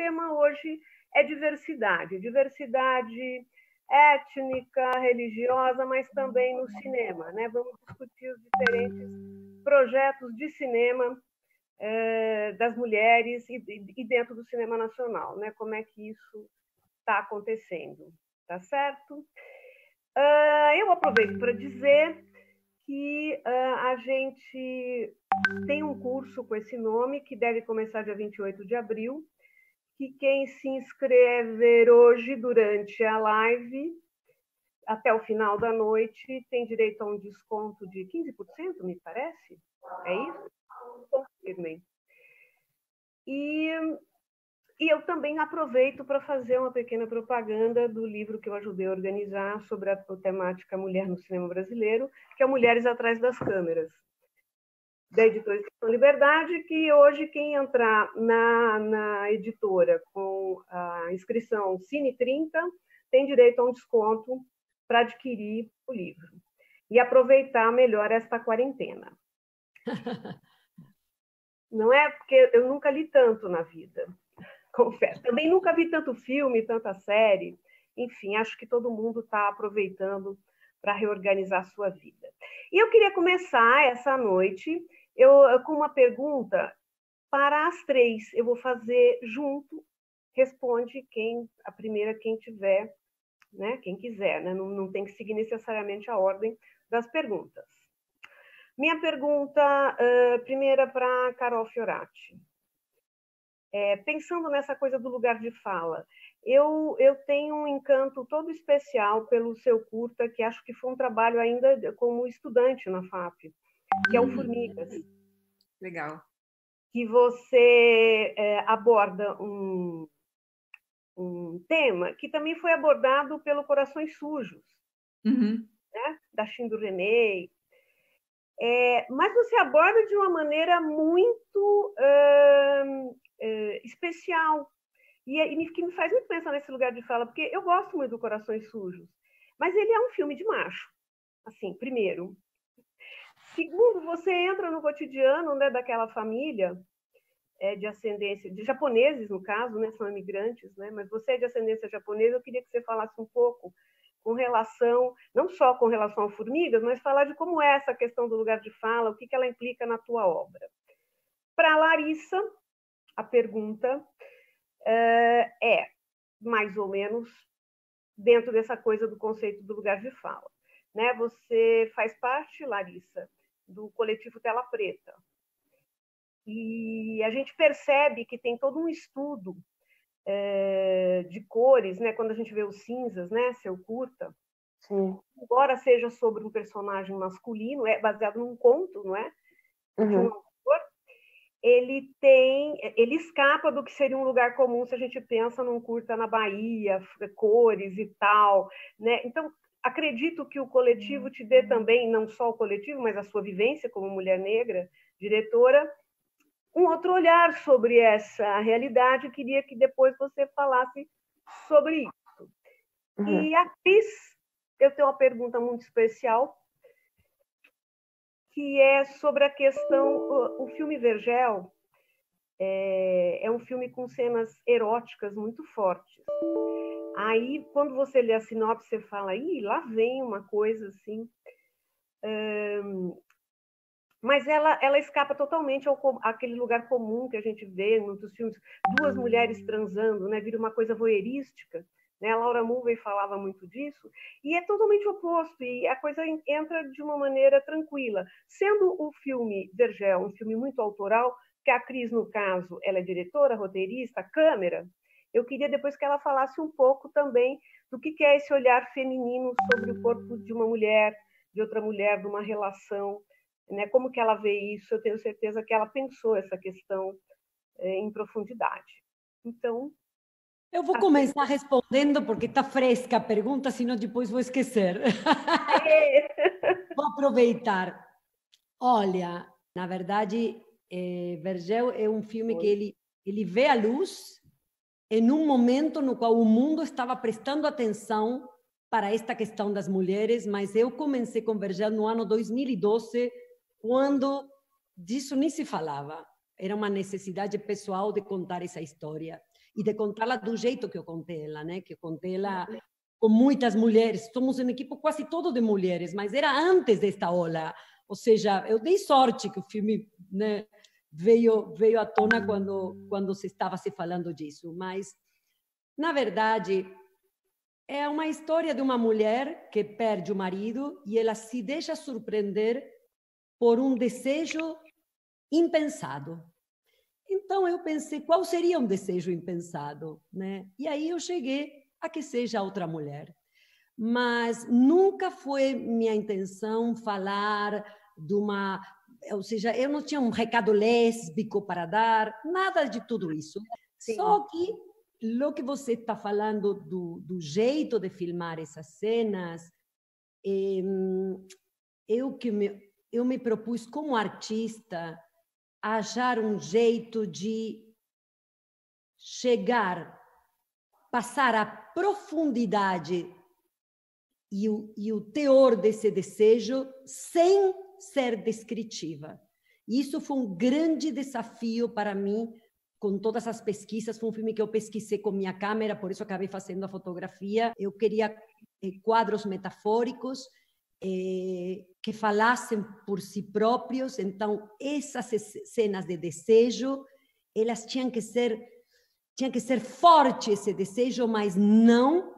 tema hoje é diversidade. Diversidade étnica, religiosa, mas também no cinema, né? Vamos discutir os diferentes projetos de cinema das mulheres e dentro do cinema nacional, né? Como é que isso está acontecendo, tá certo? Eu aproveito para dizer que a gente tem um curso com esse nome, que deve começar dia 28 de abril, que quem se inscrever hoje durante a live, até o final da noite, tem direito a um desconto de 15%, me parece? É isso? Confirmem. E eu também aproveito para fazer uma pequena propaganda do livro que eu ajudei a organizar sobre a temática mulher no cinema brasileiro, que é Mulheres Atrás das Câmeras, da editora Escrição Liberdade, que hoje quem entrar na editora com a inscrição Cine 30 tem direito a um desconto para adquirir o livro e aproveitar melhor esta quarentena. Não é porque eu nunca li tanto na vida, confesso. Também nunca vi tanto filme, tanta série. Enfim, acho que todo mundo está aproveitando para reorganizar a sua vida. E eu queria começar essa noite com uma pergunta para as três. Eu vou fazer junto, responde a primeira quem tiver, né? Quem quiser, né? Não tem que seguir necessariamente a ordem das perguntas. Minha pergunta primeira para Carol Fiorati. Pensando nessa coisa do lugar de fala, eu tenho um encanto todo especial pelo seu curta, que acho que foi um trabalho ainda como estudante na FAP, que é o Formigas. Legal. Que você aborda um tema que também foi abordado pelo Corações Sujos, né? Da Chindo René. Mas você aborda de uma maneira muito especial. Que me faz muito pensar nesse lugar de fala, porque eu gosto muito do Corações Sujos, mas ele é um filme de macho, assim, primeiro. Segundo, você entra no cotidiano, né, daquela família de ascendência, de japoneses, no caso, né, são imigrantes, né, mas você é de ascendência japonesa, eu queria que você falasse um pouco com relação, não só com relação ao Formigas, mas falar de como é essa questão do lugar de fala, o que ela implica na tua obra. Para a Larissa, a pergunta é mais ou menos dentro dessa coisa do conceito do lugar de fala, né? Você faz parte, Larissa, do coletivo Tela Preta, e a gente percebe que tem todo um estudo de cores, né? Quando a gente vê os cinzas, né? Seu curta, sim, embora seja sobre um personagem masculino, é baseado num conto, não é? De um autor, ele escapa do que seria um lugar comum se a gente pensa num curta na Bahia, cores e tal, né? Então, acredito que o coletivo te dê também, não só o coletivo, mas a sua vivência como mulher negra, diretora, um outro olhar sobre essa realidade. Eu queria que depois você falasse sobre isso. E a Cris, eu tenho uma pergunta muito especial, que é sobre a questão, o filme Vergel é um filme com cenas eróticas muito fortes. Aí, quando você lê a sinopse, você fala, lá vem uma coisa assim. Mas ela escapa totalmente àquele lugar comum que a gente vê em muitos filmes, duas mulheres transando, né? Vira uma coisa voyeurística, né? A Laura Mulvey falava muito disso, e é totalmente oposto, e a coisa entra de uma maneira tranquila. Sendo o filme Vergel um filme muito autoral, que a Cris, no caso, ela é diretora, roteirista, câmera, eu queria depois que ela falasse um pouco também do que é esse olhar feminino sobre o corpo de uma mulher, de outra mulher, de uma relação, né? Como que ela vê isso? Eu tenho certeza que ela pensou essa questão em profundidade. Então, eu vou começar respondendo porque está fresca a pergunta, senão depois vou esquecer. Vou aproveitar. Olha, na verdade, Vergel é um filme que ele vê a luz em um momento no qual o mundo estava prestando atenção para esta questão das mulheres, mas eu comecei com Vergel no ano 2012, quando disso nem se falava. Era uma necessidade pessoal de contar essa história. e de contá-la do jeito que eu contei ela, né? Que eu contei ela com muitas mulheres. Somos um equipe quase todo de mulheres, mas era antes desta ola. Ou seja, eu dei sorte que o filme, né, veio à tona quando se estava se falando disso. Mas, na verdade, é uma história de uma mulher que perde o marido e ela se deixa surpreender por um desejo impensado. Então, eu pensei, qual seria um desejo impensado, né? E aí eu cheguei a que seja outra mulher. Mas nunca foi minha intenção falar de uma... Ou seja, eu não tinha um recado lésbico para dar, nada de tudo isso. Sim. Só que, o que você está falando do jeito de filmar essas cenas, eu me propus, como artista, a achar um jeito de chegar, passar a profundidade e o teor desse desejo sem ser descritiva. E isso foi um grande desafio para mim, com todas as pesquisas. Foi um filme que eu pesquisei com minha câmera, por isso acabei fazendo a fotografia. Eu queria quadros metafóricos que falassem por si próprios. Então, essas cenas de desejo, elas tinha que ser forte esse desejo, mas não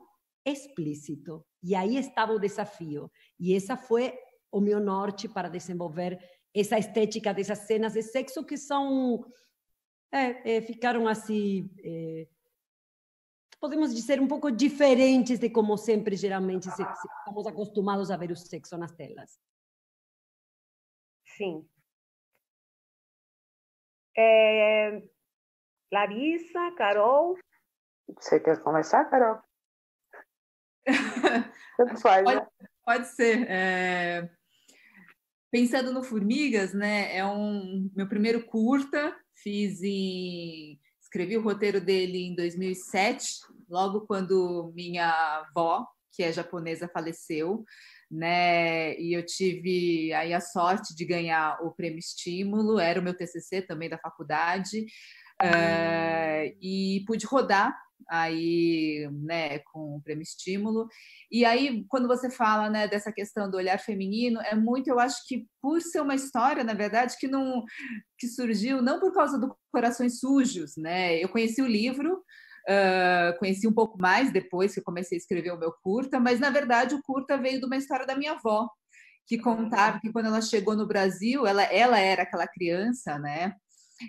explícito. E aí estava o desafio. E essa foi o meu norte para desenvolver essa estética dessas cenas de sexo que são... ficaram assim... podemos dizer, um pouco diferentes de como sempre, geralmente, estamos acostumados a ver o sexo nas telas. Sim. Larissa, Carol? Você quer começar, Carol? Tanto faz, né? Pode ser. Pensando no Formigas, né? É meu primeiro curta. Escrevi o roteiro dele em 2007, logo quando minha avó, que é japonesa, faleceu, né? E eu tive aí a sorte de ganhar o Prêmio Estímulo, era o meu TCC também da faculdade, e pude rodar aí, né, com o Prêmio Estímulo. E aí, quando você fala, né, dessa questão do olhar feminino, é muito, eu acho que por ser uma história, na verdade, que surgiu não por causa do Corações Sujos, né? Eu conheci o livro, conheci um pouco mais depois que eu comecei a escrever o meu curta, mas, na verdade, o curta veio de uma história da minha avó, que contava que quando ela chegou no Brasil, ela era aquela criança, né?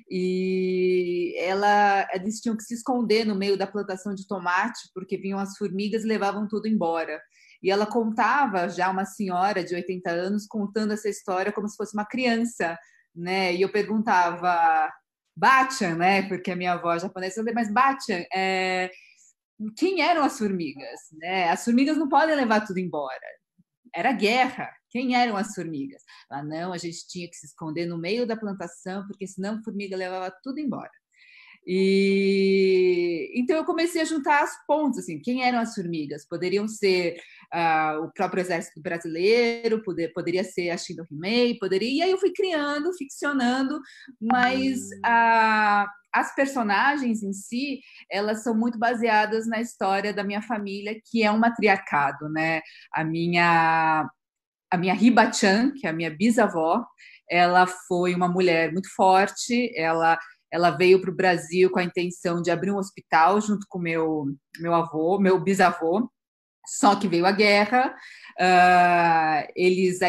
E eles tinham que se esconder no meio da plantação de tomate porque vinham as formigas e levavam tudo embora. E ela contava, já uma senhora de 80 anos, contando essa história como se fosse uma criança, né? E eu perguntava, Bachan, né? Porque a minha avó é japonesa, mas Bachan, quem eram as formigas? Né? As formigas não podem levar tudo embora. Era guerra. Quem eram as formigas? Lá não, a gente tinha que se esconder no meio da plantação, porque senão a formiga levava tudo embora. E então eu comecei a juntar as pontas, assim, quem eram as formigas? Poderiam ser o próprio exército brasileiro, poderia ser a Shindo Himei, e aí eu fui criando, ficcionando, mas as personagens em si, elas são muito baseadas na história da minha família, que é um matriarcado, né? A minha Riba-chan, que é a minha bisavó, ela foi uma mulher muito forte, ela veio para o Brasil com a intenção de abrir um hospital junto com meu bisavô, só que veio a guerra, eles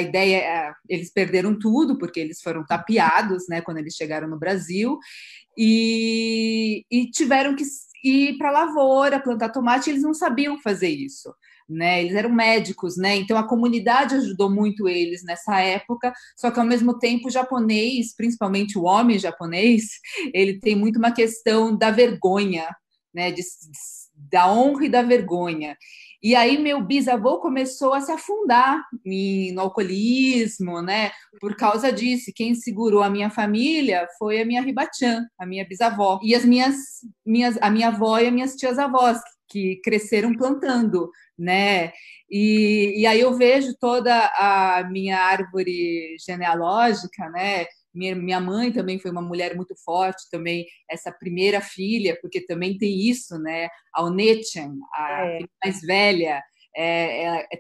perderam tudo, porque eles foram tapeados, né, quando eles chegaram no Brasil, e tiveram que ir para a lavoura, plantar tomate, e eles não sabiam fazer isso. Né, eles eram médicos, né? Então a comunidade ajudou muito eles nessa época, só que ao mesmo tempo o japonês, principalmente o homem japonês, ele tem muito uma questão da vergonha, né? Da honra e da vergonha. E aí meu bisavô começou a se afundar no alcoolismo, né? Por causa disso. Quem segurou a minha família foi a minha Riba-chan, a minha bisavó, e a minha avó e as minhas tias-avós, que cresceram plantando, né? E aí eu vejo toda a minha árvore genealógica, né? Minha mãe também foi uma mulher muito forte, também essa primeira filha, porque também tem isso, né? A Onetchan, a filha mais velha,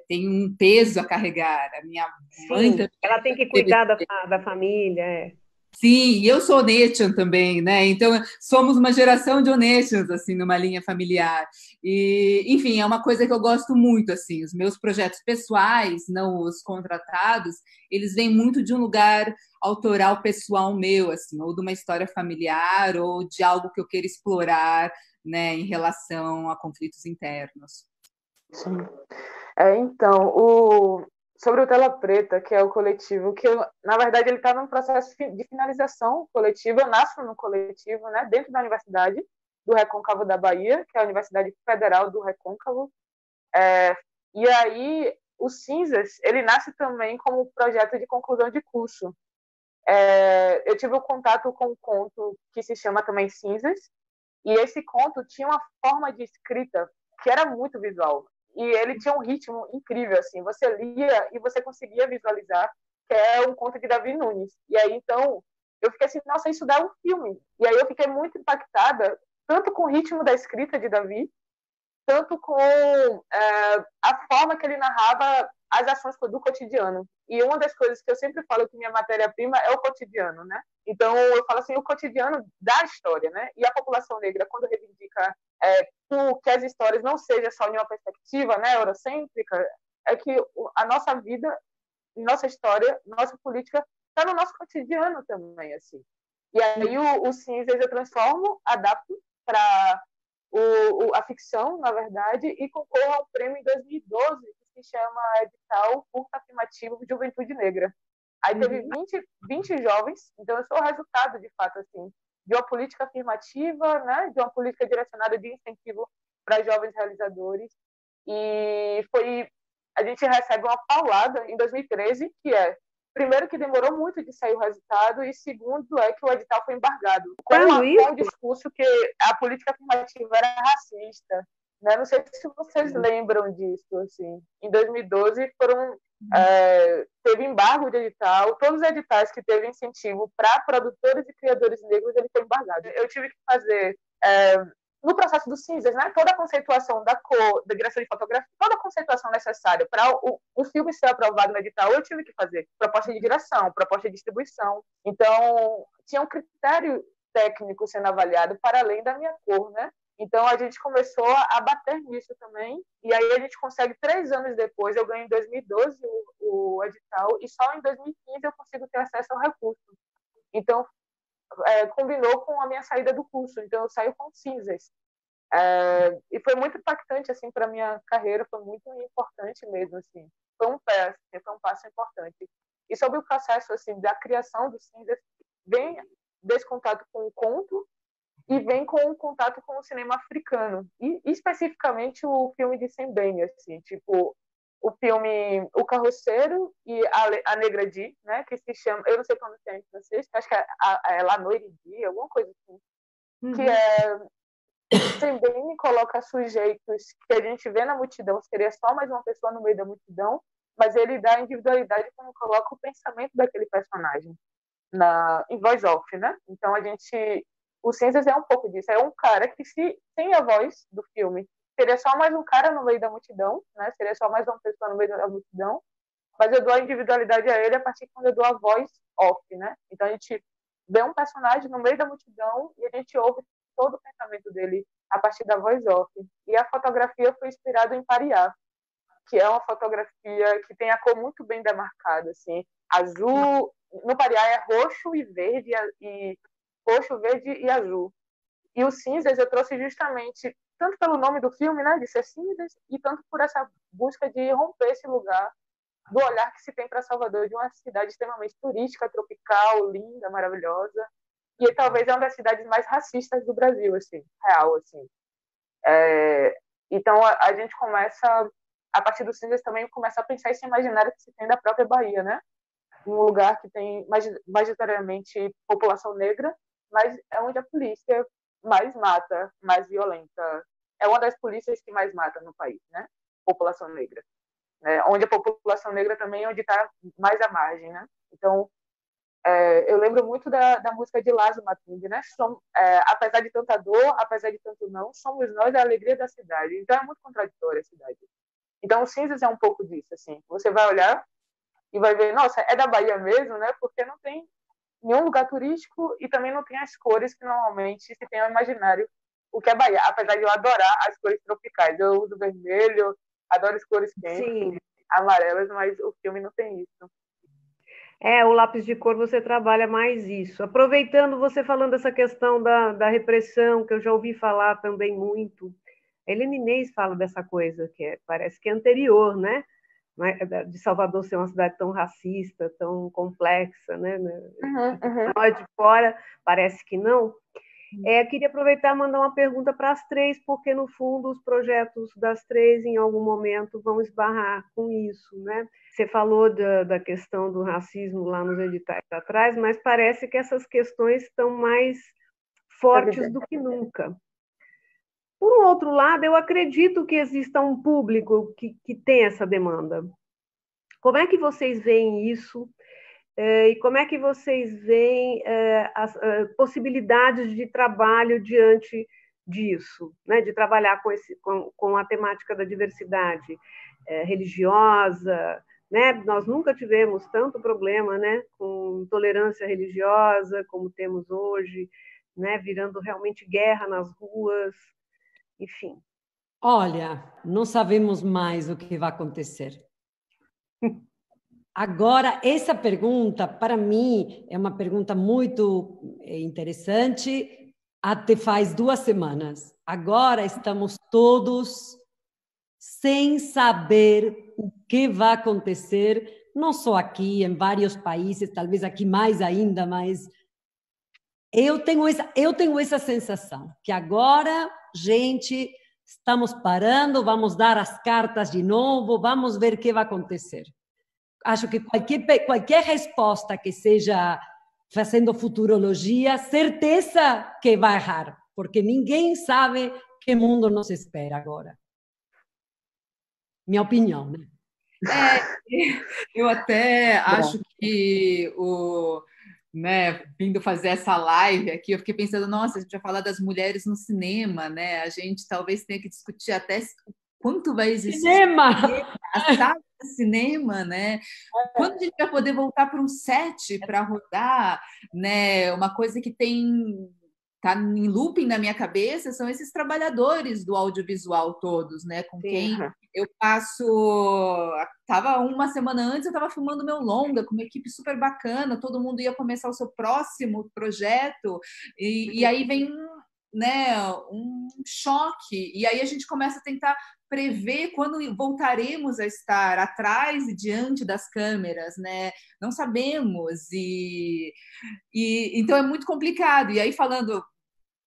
tem um peso a carregar. A minha mãe Sim, também ela tem que teve. cuidar da família. Sim, e eu sou Onetian também, né? Então, somos uma geração de Onetians, assim, numa linha familiar. E, enfim, é uma coisa que eu gosto muito, assim. Os meus projetos pessoais, não os contratados, eles vêm muito de um lugar autoral pessoal meu, assim, ou de uma história familiar, ou de algo que eu queira explorar, né, em relação a conflitos internos. Sim. Então, sobre o Tela Preta, que é o coletivo, na verdade, ele está num processo de finalização coletivo. Eu nasço no coletivo, né, dentro da Universidade do Recôncavo da Bahia, que é a Universidade Federal do Recôncavo. E aí, o Cinzas, ele nasce também como projeto de conclusão de curso. Eu tive o contato com um conto que se chama também Cinzas, e esse conto tinha uma forma de escrita que era muito visual. E ele tinha um ritmo incrível, assim. Você lia e você conseguia visualizar, que é um conto de Davi Nunes. E aí, então, eu fiquei assim, nossa, isso dá um filme. E aí eu fiquei muito impactada, tanto com o ritmo da escrita de Davi, tanto com a forma que ele narrava as ações do cotidiano. E uma das coisas que eu sempre falo que minha matéria-prima é o cotidiano, né? Então, eu falo assim, o cotidiano da história, né? E a população negra, quando reivindica que as histórias não sejam só de uma perspectiva, né, eurocêntrica, é que a nossa vida, nossa história, nossa política está no nosso cotidiano também, assim. E aí o Cinzas eu transformo, adapto para a ficção, na verdade, e concorro ao prêmio em 2012, que se chama Edital Curta Afirmativo de Juventude Negra. Aí teve 20 jovens, então eu sou o resultado, de fato, assim, de uma política afirmativa, né, de uma política direcionada de incentivo para jovens realizadores. E a gente recebe uma paulada em 2013, que primeiro, que demorou muito de sair o resultado, e segundo, que o edital foi embargado. Com o discurso que a política afirmativa era racista. Né? Não sei se vocês lembram disso. Assim. Em 2012, teve embargo de edital. Todos os editais que teve incentivo para produtores e criadores negros, ele foi embargado. Eu tive que fazer... no processo do Cinzas, né, toda a conceituação da cor, da direção de fotografia, toda a conceituação necessária para o filme ser aprovado no edital, eu tive que fazer. Proposta de direção, proposta de distribuição. Então, tinha um critério técnico sendo avaliado para além da minha cor, né? Então, a gente começou a bater nisso também, e aí a gente consegue 3 anos depois, eu ganho em 2012 o edital, e só em 2015 eu consigo ter acesso ao recurso. Então, combinou com a minha saída do curso, então eu saio com Cinzas. E foi muito impactante assim para minha carreira, foi muito importante mesmo assim. Foi um passo importante. E sobre o processo assim da criação do Cinzas, vem desse contato com o conto e vem com o contato com o cinema africano, e especificamente o filme de Sembene, assim, tipo o filme O Carroceiro e a Negra Di, né, que se chama, eu não sei como é em francês, acho que é La Noire Di, alguma coisa assim, que Sembene coloca sujeitos que a gente vê na multidão, seria só mais uma pessoa no meio da multidão, mas ele dá individualidade quando coloca o pensamento daquele personagem em voz off, né? Então o Cinzas é um pouco disso, é um cara que sem a voz do filme, seria só mais um cara no meio da multidão, né? Seria só mais uma pessoa no meio da multidão, mas eu dou a individualidade a ele a partir de quando eu dou a voz off, né? Então a gente vê um personagem no meio da multidão e a gente ouve todo o pensamento dele a partir da voz off. E a fotografia foi inspirada em Pariá, que é uma fotografia que tem a cor muito bem demarcada, assim, azul, no Pariá é roxo e verde, e roxo, verde e azul. E o Cinzas eu trouxe justamente, tanto pelo nome do filme, né, de ser cinzas, e tanto por essa busca de romper esse lugar do olhar que se tem para Salvador, de uma cidade extremamente turística, tropical, linda, maravilhosa, e talvez é uma das cidades mais racistas do Brasil, assim, real, assim. Então a gente começa, a partir do Cinzas também começa a pensar esse imaginário que se tem da própria Bahia, né? Um lugar que tem majoritariamente população negra, mas é onde a polícia mais mata, mais violenta. É uma das polícias que mais mata no país, né? População negra. Onde a população negra também é onde está mais à margem, né? Então, Eu lembro muito da música de Lázaro Matumbi, né? Apesar de tanta dor, apesar de tanto não, somos nós a alegria da cidade. Então é muito contraditória a cidade. Então o Cinzas é um pouco disso, assim. Você vai olhar e vai ver, nossa, é da Bahia mesmo, né? Porque não tem nenhum lugar turístico e também não tem as cores que normalmente se tem ao imaginário o que é Bahia. Apesar de eu adorar as cores tropicais. Eu uso vermelho, adoro as cores quentes, sim, amarelas, mas o filme não tem isso. O lápis de cor você trabalha mais isso. Aproveitando você falando essa questão da repressão, que eu já ouvi falar também muito, a Helena Inês fala dessa coisa, parece que é anterior, né? De Salvador ser uma cidade tão racista, tão complexa, né? Nós de fora, parece que não. Queria aproveitar e mandar uma pergunta para as três, porque, no fundo, os projetos das três, em algum momento, vão esbarrar com isso, né? Você falou da questão do racismo lá nos editais atrás, mas parece que essas questões estão mais fortes do que nunca. Por um outro lado, eu acredito que exista um público que tem essa demanda. Como é que vocês veem isso? E como é que vocês veem as possibilidades de trabalho diante disso, né? De trabalhar com a temática da diversidade religiosa, né? Nós nunca tivemos tanto problema, né, com intolerância religiosa como temos hoje, né, virando realmente guerra nas ruas, enfim. Olha, não sabemos mais o que vai acontecer. Agora, essa pergunta, para mim, é uma pergunta muito interessante, até faz 2 semanas. Agora estamos todos sem saber o que vai acontecer, não só aqui, em vários países, talvez aqui mais ainda, mas eu tenho essa sensação, que agora, gente, estamos parando, vamos dar as cartas de novo, vamos ver o que vai acontecer. Acho que qualquer resposta que seja fazendo futurologia, certeza que vai errar, porque ninguém sabe que mundo nos espera agora. Minha opinião, né? Eu até acho que vindo fazer essa live aqui, eu fiquei pensando, nossa, a gente vai falar das mulheres no cinema, né? A gente talvez tenha que discutir até quanto vai existir a sala de cinema, né? Quando a gente vai poder voltar para um set para rodar, né? Uma coisa que tá em looping na minha cabeça são esses trabalhadores do audiovisual todos, né? Com quem eu passo... uma semana antes, eu estava filmando meu longa com uma equipe super bacana, todo mundo ia começar o seu próximo projeto, e aí vem um choque, e aí a gente começa a tentar prever quando voltaremos a estar atrás e diante das câmeras, né? Não sabemos, e então é muito complicado. E aí, falando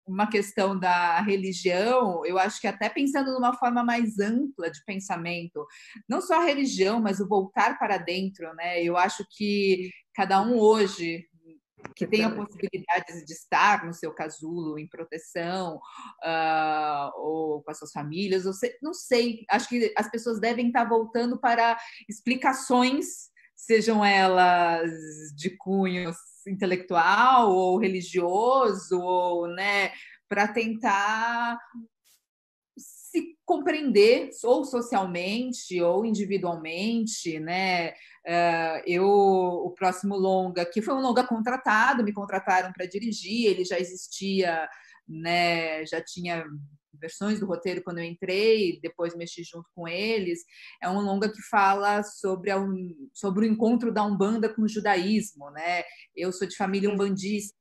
uma questão da religião, eu acho que até pensando numa forma mais ampla de pensamento, não só a religião, mas o voltar para dentro, né? Eu acho que cada um hoje que tem a possibilidade de estar no seu casulo, em proteção, ou com as suas famílias, não sei, acho que as pessoas devem estar voltando para explicações, sejam elas de cunho intelectual ou religioso, ou, né, para tentar se compreender, ou socialmente ou individualmente, né? O próximo longa, que foi um longa contratado, me contrataram para dirigir, ele já existia, né? Já tinha versões do roteiro quando eu entrei, depois mexi junto com eles. É um longa que fala sobre o encontro da Umbanda com o judaísmo, né? Eu sou de família umbandista,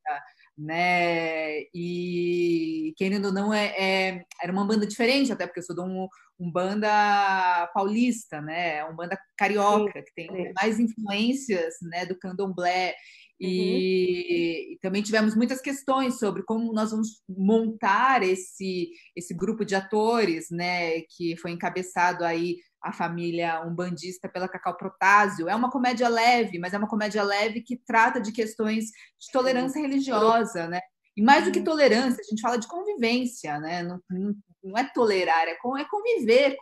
né? E querendo ou não, era uma banda diferente, até porque eu sou de um banda paulista, né? Um banda carioca, que tem mais influências, né, do candomblé. E também tivemos muitas questões sobre como nós vamos montar esse grupo de atores, né, que foi encabeçado aí a família umbandista pela Cacau Protásio. É uma comédia leve, mas é uma comédia leve que trata de questões de tolerância religiosa, né? E mais do que tolerância, a gente fala de convivência, né? Não é tolerar, é conviver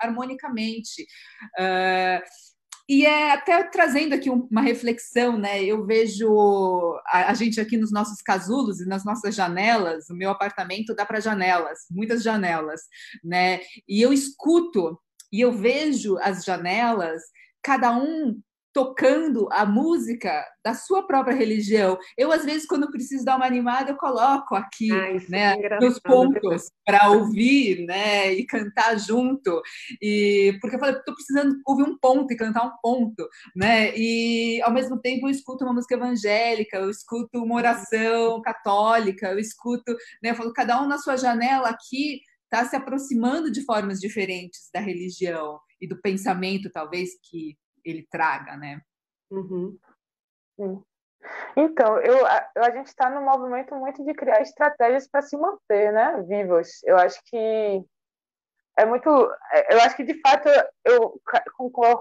harmonicamente. E é até trazendo aqui uma reflexão, né? Eu vejo a gente aqui nos nossos casulos e nas nossas janelas, o meu apartamento dá para janelas, muitas janelas, né? E eu escuto e eu vejo as janelas, cada um tocando a música da sua própria religião. Eu, às vezes, quando preciso dar uma animada, eu coloco aqui, Isso é né, engraçado, meus pontos para ouvir, né, e cantar junto. E porque eu falei, estou precisando ouvir um ponto e cantar um ponto, né? E ao mesmo tempo eu escuto uma música evangélica, eu escuto uma oração católica, eu escuto, né? Eu falo, cada um na sua janela aqui está se aproximando de formas diferentes da religião e do pensamento, talvez, que ele traga, né? Uhum. Sim. Então, a gente está num movimento muito de criar estratégias para se manter, né, vivos. Eu acho que é muito. Eu acho que, de fato, eu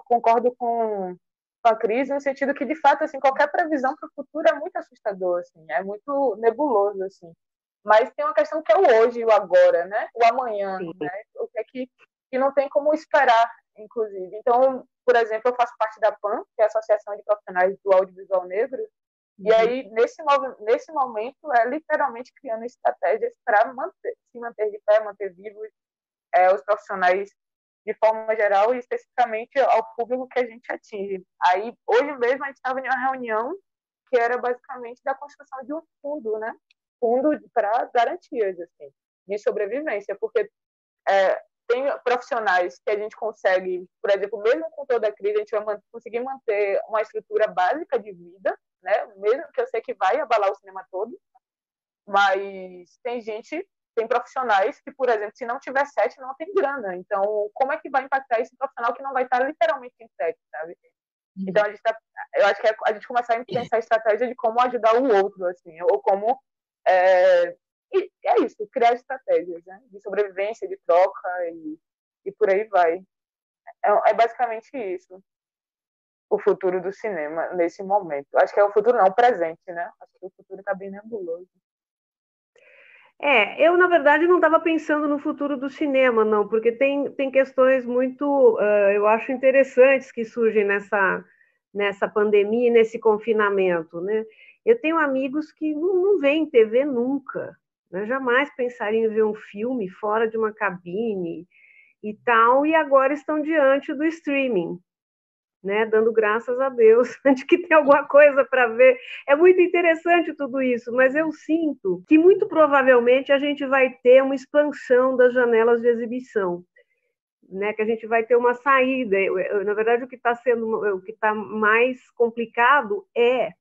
concordo com a Cris, no sentido que, de fato, assim, qualquer previsão para o futuro é muito assustador, assim, é muito nebuloso, assim. Mas tem uma questão que é o hoje, o agora, né? O amanhã, Sim. né? O que é que não tem como esperar, inclusive. Então, por exemplo, eu faço parte da PAN, que é a Associação de Profissionais do Audiovisual Negro, e aí, nesse momento, é literalmente criando estratégias para se manter de pé, manter vivos os profissionais de forma geral e especificamente ao público que a gente atinge. Aí, hoje mesmo, a gente estava em uma reunião que era basicamente da construção de um fundo, né? Fundo para garantias, assim, de sobrevivência, porque tem profissionais que a gente consegue, por exemplo, mesmo com toda a crise, a gente vai conseguir manter uma estrutura básica de vida, né? Mesmo que eu sei que vai abalar o cinema todo, mas tem profissionais que, por exemplo, se não tiver set, não tem grana. Então, como é que vai impactar esse profissional que não vai estar literalmente em set, sabe? Então, eu acho que a gente começar a pensar a estratégia de como ajudar o outro, assim, ou como... e é isso, criar estratégias, né? De sobrevivência, de troca e por aí vai. É basicamente isso, o futuro do cinema nesse momento. Acho que é o futuro, não, o presente, né? Acho que o futuro está bem nebuloso. Eu, na verdade, não estava pensando no futuro do cinema, não, porque tem questões muito, eu acho, interessantes que surgem nessa pandemia e nesse confinamento, né? Eu tenho amigos que não veem TV nunca, né? Jamais pensariam em ver um filme fora de uma cabine e tal, e agora estão diante do streaming, né, dando graças a Deus de que tem alguma coisa para ver. É muito interessante tudo isso, mas eu sinto que muito provavelmente a gente vai ter uma expansão das janelas de exibição, né, que a gente vai ter uma saída. Na verdade, o que está mais complicado é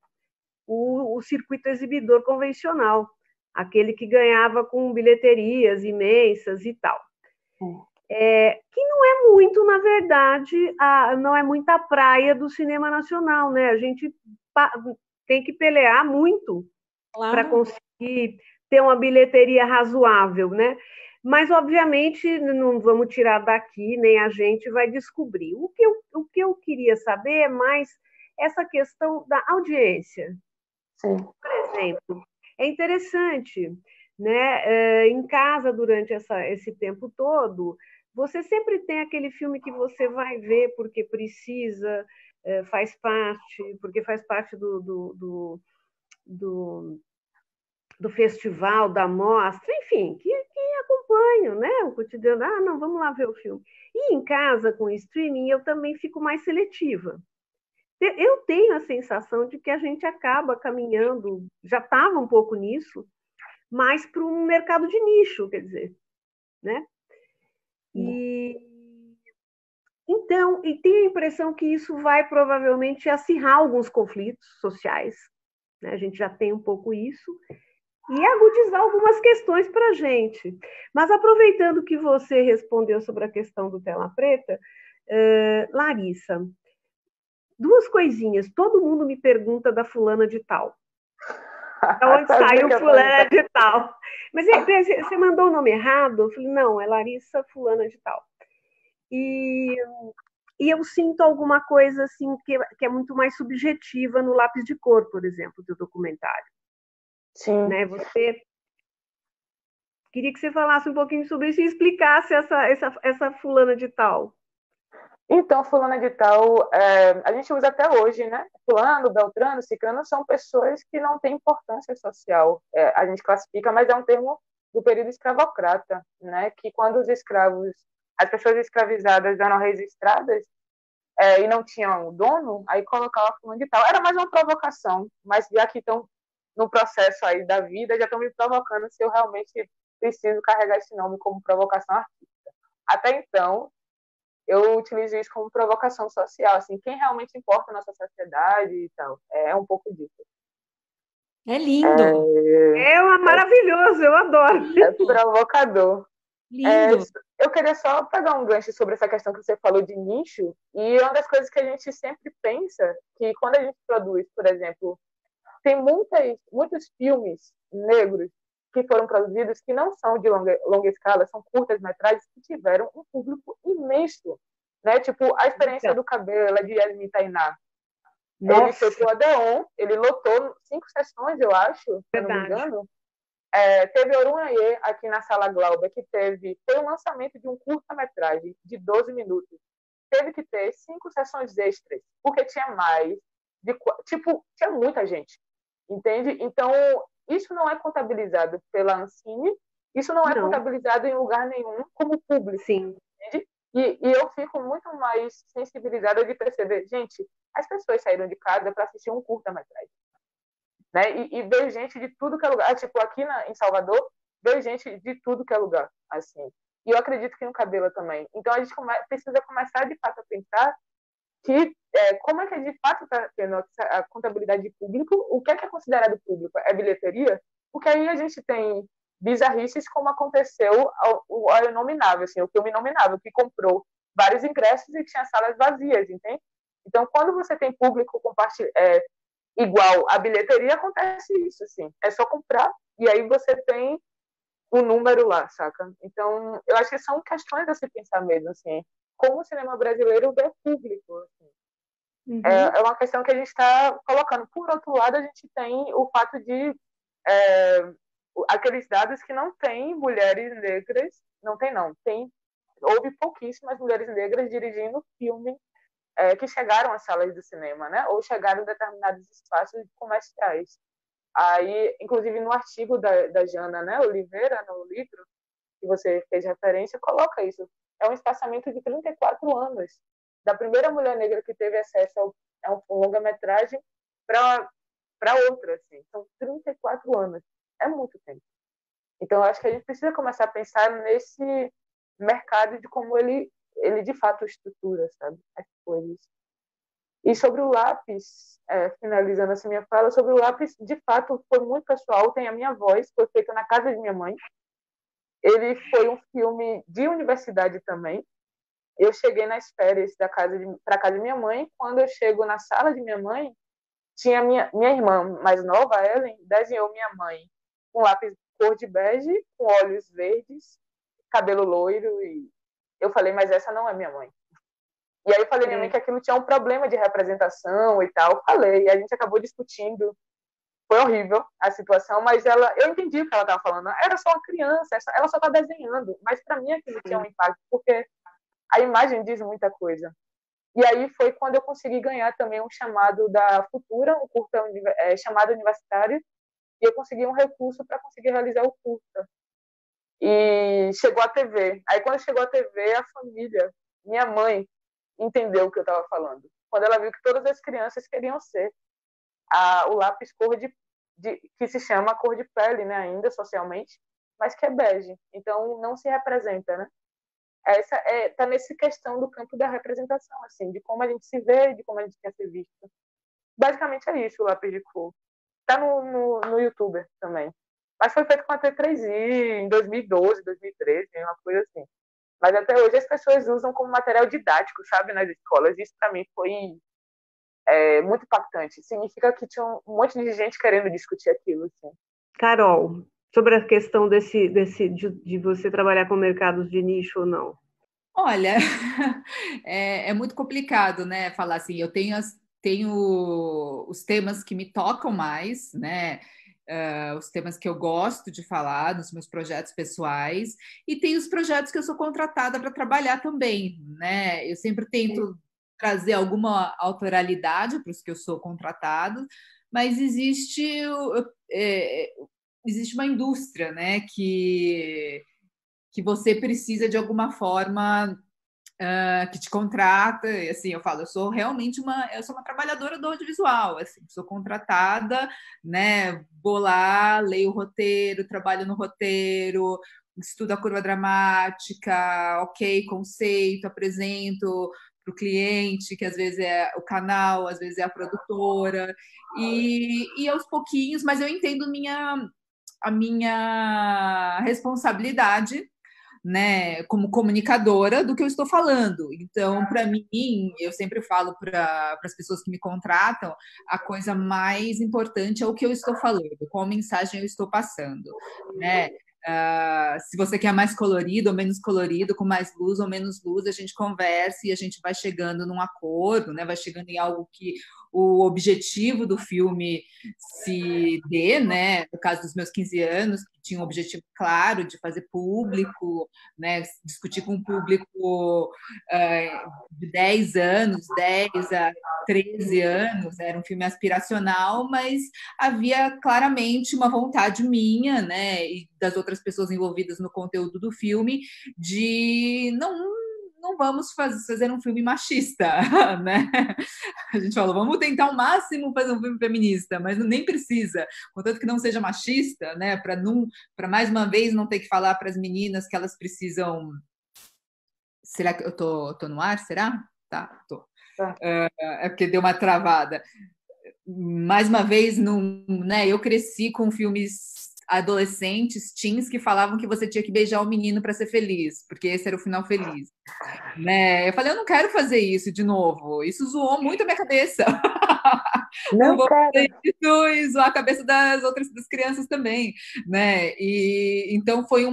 o circuito exibidor convencional, aquele que ganhava com bilheterias imensas e tal. Que não é muito, na verdade, não é muita praia do cinema nacional, né? A gente tem que pelear muito para conseguir ter uma bilheteria razoável, né? Mas, obviamente, não vamos tirar daqui, nem a gente vai descobrir. O que eu queria saber é mais essa questão da audiência. Sim. Por exemplo, é interessante, né? Em casa, durante esse tempo todo, você sempre tem aquele filme que você vai ver porque precisa, faz parte, porque faz parte do festival, da mostra, enfim, que acompanham, né, o cotidiano. Não, vamos lá ver o filme. E em casa, com o streaming, eu também fico mais seletiva. Eu tenho a sensação de que a gente acaba caminhando, já estava um pouco nisso, mais para um mercado de nicho, quer dizer, né? Então, e tenho a impressão que isso vai provavelmente acirrar alguns conflitos sociais, né? A gente já tem um pouco isso, e agudizar algumas questões para a gente. Mas aproveitando que você respondeu sobre a questão do Tela Preta, Larissa, duas coisinhas. Todo mundo me pergunta da fulana de tal. Da onde saiu fulana de tal? Mas você mandou o nome errado? Eu falei, não, é Larissa fulana de tal. E eu sinto alguma coisa assim que é muito mais subjetiva no Lápis de Cor, por exemplo, do documentário. Sim. Né? Queria que você falasse um pouquinho sobre isso e explicasse essa fulana de tal. Então, fulana de tal, a gente usa até hoje, né? Fulano, Beltrano, Cicrano são pessoas que não têm importância social. A gente classifica, mas é um termo do período escravocrata, né? Que quando os escravos, as pessoas escravizadas eram registradas e não tinham dono, aí colocava fulano de tal. Era mais uma provocação, mas já que estão no processo aí da vida, já estão me provocando se eu realmente preciso carregar esse nome como provocação artística. Até então, eu utilizo isso como provocação social, assim, quem realmente importa na nossa sociedade e tal. É um pouco disso. É lindo. Maravilhoso, eu adoro. É provocador. Lindo. Eu queria só pegar um gancho sobre essa questão que você falou de nicho, e uma das coisas que a gente sempre pensa, que quando a gente produz, por exemplo, tem muitos filmes negros que foram produzidos que não são de longa escala, são curtas-metragens que tiveram um público imenso, né? Tipo, a experiência do cabelo de Yasmin Tainá. Ele foi pro Odeon, ele lotou 5 sessões, eu acho, se eu não me engano. Teve Orunhaê aqui na Sala Glauber, que foi o lançamento de um curta-metragem de 12 minutos. Teve que ter 5 sessões extras, porque tinha mais, tinha muita gente, entende? Então, isso não é contabilizado pela Ancine, isso não é contabilizado em lugar nenhum como público. Sim. Entende? E eu fico muito mais sensibilizada de perceber, gente, as pessoas saíram de casa para assistir um curta-metragem, né? E ver gente de tudo que é lugar. Tipo, aqui em Salvador, ver gente de tudo que é lugar, assim. E eu acredito que no cabelo também. Então, a gente precisa começar, de fato, a pensar que como é que de fato está tendo a contabilidade de público, o que é considerado público? É bilheteria? Porque aí a gente tem bizarrices como aconteceu ao Inominável, assim, o filme Inominável, que comprou vários ingressos e tinha salas vazias, entende? Então, quando você tem público igual à bilheteria, acontece isso, assim. É só comprar e aí você tem o número lá, saca? Então, eu acho que são questões a se pensar mesmo, assim. Como o cinema brasileiro vê público, assim. Uhum. É uma questão que a gente está colocando. Por outro lado, a gente tem o fato de aqueles dados que não tem mulheres negras, houve pouquíssimas mulheres negras dirigindo filme que chegaram às salas do cinema, né? Ou chegaram em determinados espaços comerciais. Aí, inclusive, no artigo da Jana, né, Oliveira, no livro que você fez referência, coloca isso. É um espaçamento de 34 anos da primeira mulher negra que teve acesso a um longa-metragem para outra, assim. São 34 anos. É muito tempo. Então, eu acho que a gente precisa começar a pensar nesse mercado de como ele de fato estrutura, sabe, as coisas. E sobre o lápis, finalizando essa minha fala, sobre o lápis, de fato, foi muito pessoal. Tem a minha voz, foi feita na casa de minha mãe. Ele foi um filme de universidade também. Eu cheguei nas férias para a casa de minha mãe. Quando eu chego na sala de minha mãe, tinha minha irmã mais nova, Ellen, desenhou minha mãe com lápis cor de bege, com olhos verdes, cabelo loiro. E eu falei, mas essa não é minha mãe. E aí eu falei minha mãe que aquilo tinha um problema de representação e tal. Falei, e a gente acabou discutindo. Foi horrível a situação, mas eu entendi o que ela estava falando. Era só uma criança, ela só está desenhando. Mas para mim aquilo tinha um impacto, porque a imagem diz muita coisa. E aí foi quando eu consegui ganhar também um chamado da Futura, um curta chamado universitário, e eu consegui um recurso para conseguir realizar o curta. E chegou a TV. Aí quando chegou a TV, a família, minha mãe, entendeu o que eu estava falando. Quando ela viu que todas as crianças queriam ser o lápis cor que se chama cor de pele, né, ainda socialmente, mas que é bege. Então não se representa, né? Essa tá nessa questão do campo da representação, assim, de como a gente se vê, de como a gente quer ser visto. Basicamente é isso, o lápis de cor. Tá no YouTube também. Mas foi feito com a T3i em 2012, 2013, uma coisa assim. Mas até hoje as pessoas usam como material didático, sabe, nas escolas. Isso para mim foi muito impactante. Significa que tinha um monte de gente querendo discutir aquilo. Assim. Carol, sobre a questão de você trabalhar com mercados de nicho ou não? Olha, é muito complicado, né? Falar assim, eu tenho os temas que me tocam mais, né? os temas que eu gosto de falar, dos meus projetos pessoais, e tem os projetos que eu sou contratada para trabalhar também, né? Eu sempre tento trazer alguma autoralidade para os que eu sou contratado, mas existe uma indústria, né, que você precisa de alguma forma que te contrata, e assim, eu falo, eu sou uma trabalhadora do audiovisual, assim, sou contratada, né, vou lá, leio o roteiro, trabalho no roteiro, estudo a curva dramática, ok, conceito, apresento para o cliente, que às vezes é o canal, às vezes é a produtora, e aos pouquinhos, mas eu entendo a minha responsabilidade, né, como comunicadora do que eu estou falando. Então, para mim, eu sempre falo para as pessoas que me contratam, a coisa mais importante é o que eu estou falando, qual mensagem eu estou passando, né? Se você quer mais colorido ou menos colorido, com mais luz ou menos luz, a gente conversa e a gente vai chegando num acordo, né? Vai chegando em algo que o objetivo do filme se dê, né? No caso dos meus 15 anos, que tinha um objetivo claro de fazer público, né? Discutir com um público de 10 anos, 10 a 13 anos, era um filme aspiracional, mas havia claramente uma vontade minha, né, e das outras pessoas envolvidas no conteúdo do filme, de não vamos fazer um filme machista, né? A gente falou, vamos tentar ao máximo fazer um filme feminista, mas nem precisa, contanto que não seja machista, né? Para mais uma vez não ter que falar para as meninas que elas precisam. Será que eu tô no ar? Será? Tá, tô. É porque deu uma travada. Mais uma vez, né, eu cresci com filmes adolescentes, teens, que falavam que você tinha que beijar o menino para ser feliz, porque esse era o final feliz. Né? Eu falei, eu não quero fazer isso de novo. Isso zoou muito a minha cabeça. Não vou fazer isso e zoar a cabeça das crianças também. Né? E então foi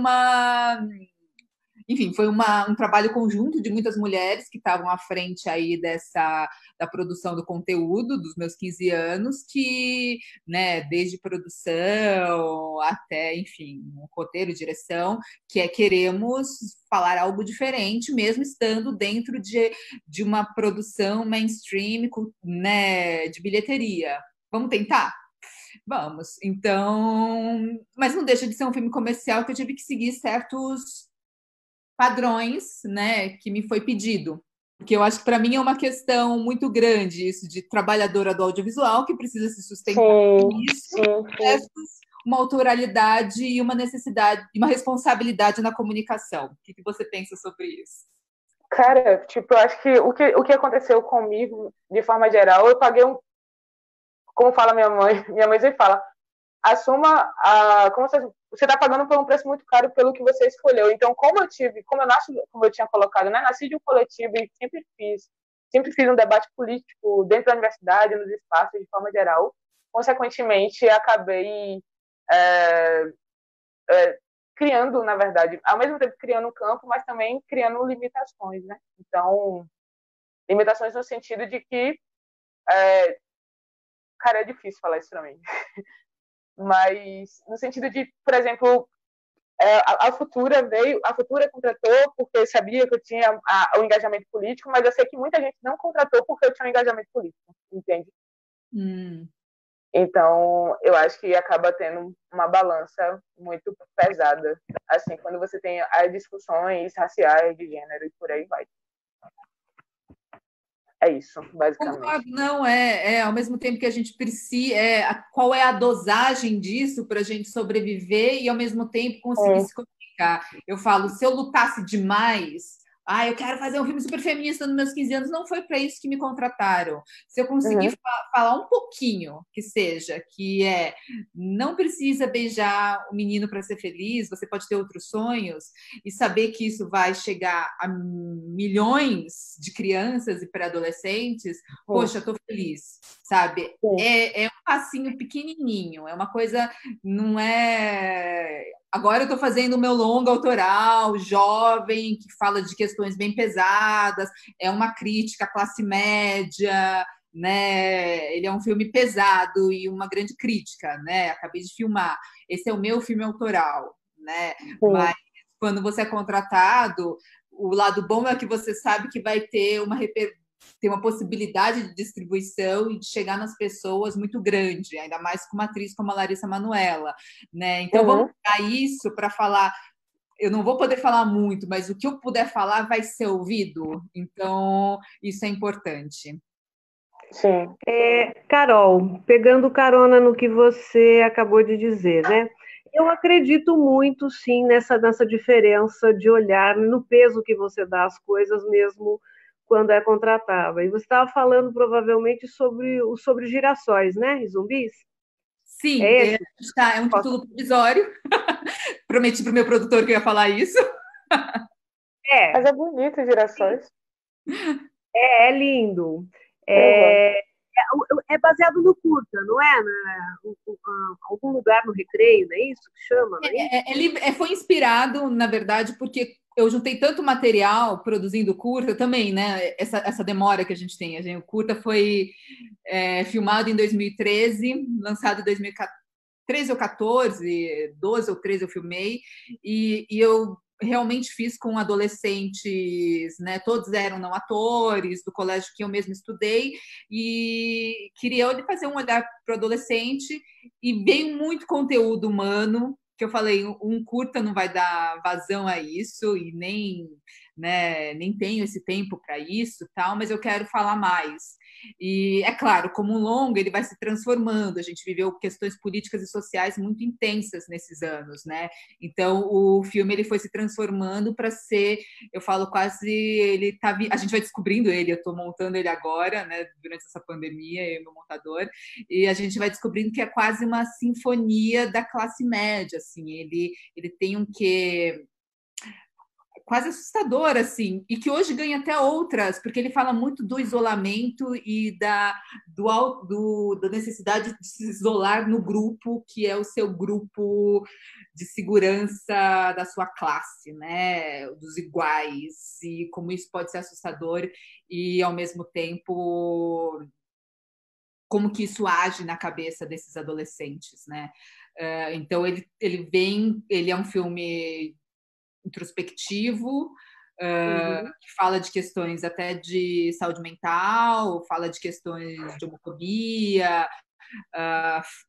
enfim, foi um trabalho conjunto de muitas mulheres que estavam à frente aí da produção do conteúdo dos meus 15 anos, que, né, desde produção até, enfim, roteiro, direção, queremos falar algo diferente, mesmo estando dentro de uma produção mainstream, né, de bilheteria. Vamos tentar? Vamos. Então, mas não deixa de ser um filme comercial que eu tive que seguir certos padrões, né, que me foi pedido. Porque eu acho que para mim é uma questão muito grande isso de trabalhadora do audiovisual que precisa se sustentar com isso, versus uma autoralidade e uma necessidade, uma responsabilidade na comunicação. O que você pensa sobre isso? Cara, tipo, eu acho que o que aconteceu comigo, de forma geral, eu paguei como fala minha mãe sempre fala, assuma como você está pagando por um preço muito caro pelo que você escolheu. Então, como eu tinha colocado, né, nasci de um coletivo e sempre fiz um debate político dentro da universidade, nos espaços de forma geral. Consequentemente, acabei criando, na verdade, ao mesmo tempo criando um campo, mas também criando limitações, né? Então, limitações no sentido de que cara, é difícil falar isso para mim. Mas no sentido de, por exemplo, a Futura contratou porque sabia que eu tinha o engajamento político, mas eu sei que muita gente não contratou porque eu tinha um engajamento político, entende? Então, eu acho que acaba tendo uma balança muito pesada, assim, quando você tem as discussões raciais, de gênero e por aí vai. É isso, basicamente. Concordo, não, ao mesmo tempo que a gente precisa, qual é a dosagem disso para a gente sobreviver e, ao mesmo tempo, conseguir se comunicar. Eu falo, se eu lutasse demais, eu quero fazer um filme super feminista nos meus 15 anos, não foi para isso que me contrataram. Se eu conseguir falar um pouquinho, que seja, não precisa beijar o menino para ser feliz, você pode ter outros sonhos, e saber que isso vai chegar a milhões de crianças e pré-adolescentes, poxa, estou feliz, sabe? É um passinho pequenininho, é uma coisa, não é... Agora eu estou fazendo o meu longa autoral, jovem, que fala de questões bem pesadas, é uma crítica à classe média, né? Ele é um filme pesado e uma grande crítica, né? Acabei de filmar. Esse é o meu filme autoral, né? Mas quando você é contratado, o lado bom é que você sabe que vai ter tem uma possibilidade de distribuição e de chegar nas pessoas muito grande, ainda mais com uma atriz como a Larissa Manoela, né? Então vamos usar isso para falar. Eu não vou poder falar muito, mas o que eu puder falar vai ser ouvido. Então isso é importante. Sim. Carol, pegando carona no que você acabou de dizer, né? Eu acredito muito, sim, nessa diferença de olhar, no peso que você dá às coisas, mesmo quando é contratada. E você estava falando, provavelmente, sobre Girassóis, né? E Zumbis? Sim, É esse? é um título provisório. Prometi para o meu produtor que eu ia falar isso. Mas é bonito, Girassóis. É lindo. É baseado no curta, não é? Algum lugar no Recreio, não é isso que chama? Não é isso? Ele foi inspirado, na verdade, porque eu juntei tanto material produzindo curta também, né? Essa demora que a gente tem. O curta foi filmado em 2013, lançado em 2013 ou 14, 12 ou 13 eu filmei, e eu realmente fiz com adolescentes, né? Todos eram não atores, do colégio que eu mesmo estudei, e queria fazer um olhar para o adolescente, e veio muito conteúdo humano, que eu falei, um curta não vai dar vazão a isso, e nem tenho esse tempo para isso, tal, mas eu quero falar mais. E é claro, como um longa, ele vai se transformando. A gente viveu questões políticas e sociais muito intensas nesses anos, né? Então o filme ele foi se transformando para ser, eu falo quase, a gente vai descobrindo ele. Eu estou montando ele agora, né? Durante essa pandemia, eu e meu montador, e a gente vai descobrindo que é quase uma sinfonia da classe média, assim. Ele tem um quê quase assustador, assim, e que hoje ganha até outras, porque ele fala muito do isolamento e da necessidade de se isolar no grupo, que é o seu grupo de segurança da sua classe, né? Dos iguais, e como isso pode ser assustador e, ao mesmo tempo, como que isso age na cabeça desses adolescentes, né? Então, ele é um filme introspectivo, que fala de questões até de saúde mental, fala de questões de homofobia,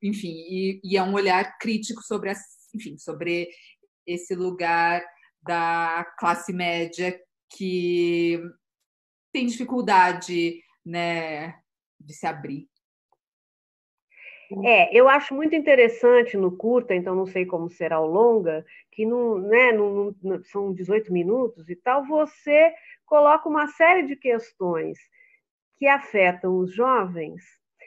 enfim, e é um olhar crítico sobre, sobre esse lugar da classe média que tem dificuldade, né, de se abrir. Eu acho muito interessante no curta, então não sei como será o longa, que são 18 minutos e tal, você coloca uma série de questões que afetam os jovens,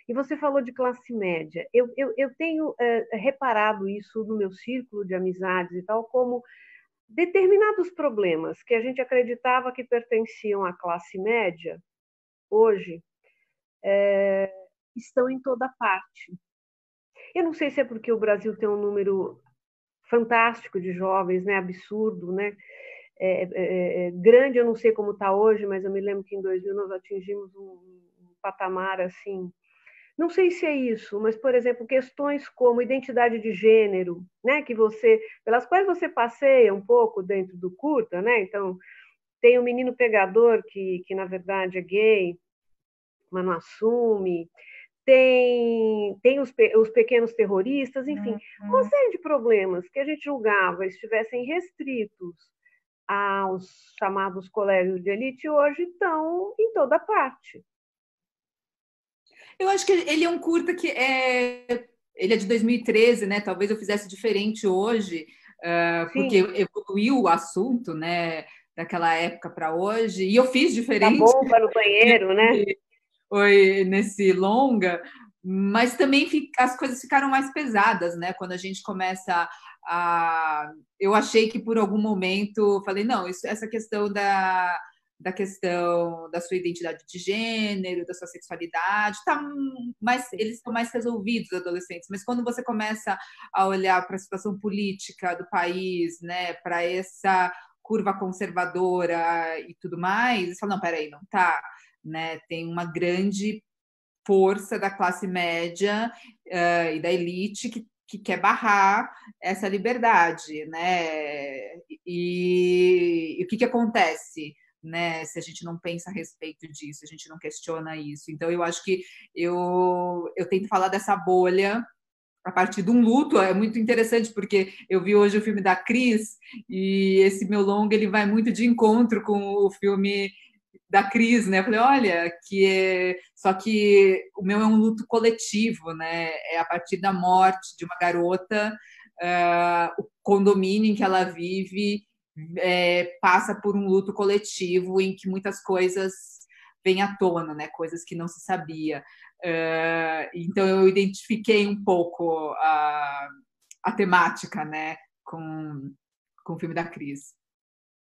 e você falou de classe média. Eu tenho reparado isso no meu círculo de amizades e tal, como determinados problemas que a gente acreditava que pertenciam à classe média, hoje, estão em toda parte. Eu não sei se é porque o Brasil tem um número fantástico de jovens, né? Absurdo, né? Grande, eu não sei como está hoje, mas eu me lembro que em 2000 nós atingimos um patamar assim. Não sei se é isso, mas, por exemplo, questões como identidade de gênero, né? Pelas quais você passeia um pouco dentro do curta, né? Então, tem o menino pegador que na verdade é gay, mas não assume. Tem os pequenos terroristas, enfim, uma série de problemas que a gente julgava estivessem restritos aos chamados colégios de elite, hoje estão em toda parte. Eu acho que ele é um curta ele é de 2013, né? Talvez eu fizesse diferente hoje, porque evoluiu o assunto, né? Daquela época para hoje, e eu fiz diferente. A bomba no banheiro, né? Foi nesse longa, mas também as coisas ficaram mais pesadas, né? Quando a gente começa eu achei que por algum momento falei, não, essa questão da questão da sua identidade de gênero, da sua sexualidade, eles estão mais resolvidos, adolescentes. Mas quando você começa a olhar para a situação política do país, né, para essa curva conservadora e tudo mais, você fala, não, peraí, não tá, né? Tem uma grande força da classe média e da elite que quer barrar essa liberdade, né? E o que acontece, né? Se a gente não pensa a respeito disso, a gente não questiona isso. Então, eu acho que eu tento falar dessa bolha a partir de um luto. É muito interessante porque eu vi hoje o filme da Cris e esse meu longa ele vai muito de encontro com o filme da Cris, né? Eu falei, olha, só que o meu é um luto coletivo, né? É a partir da morte de uma garota, o condomínio em que ela vive passa por um luto coletivo em que muitas coisas vêm à tona, né? Coisas que não se sabia. Então eu identifiquei um pouco a temática, né? Com o filme da Cris.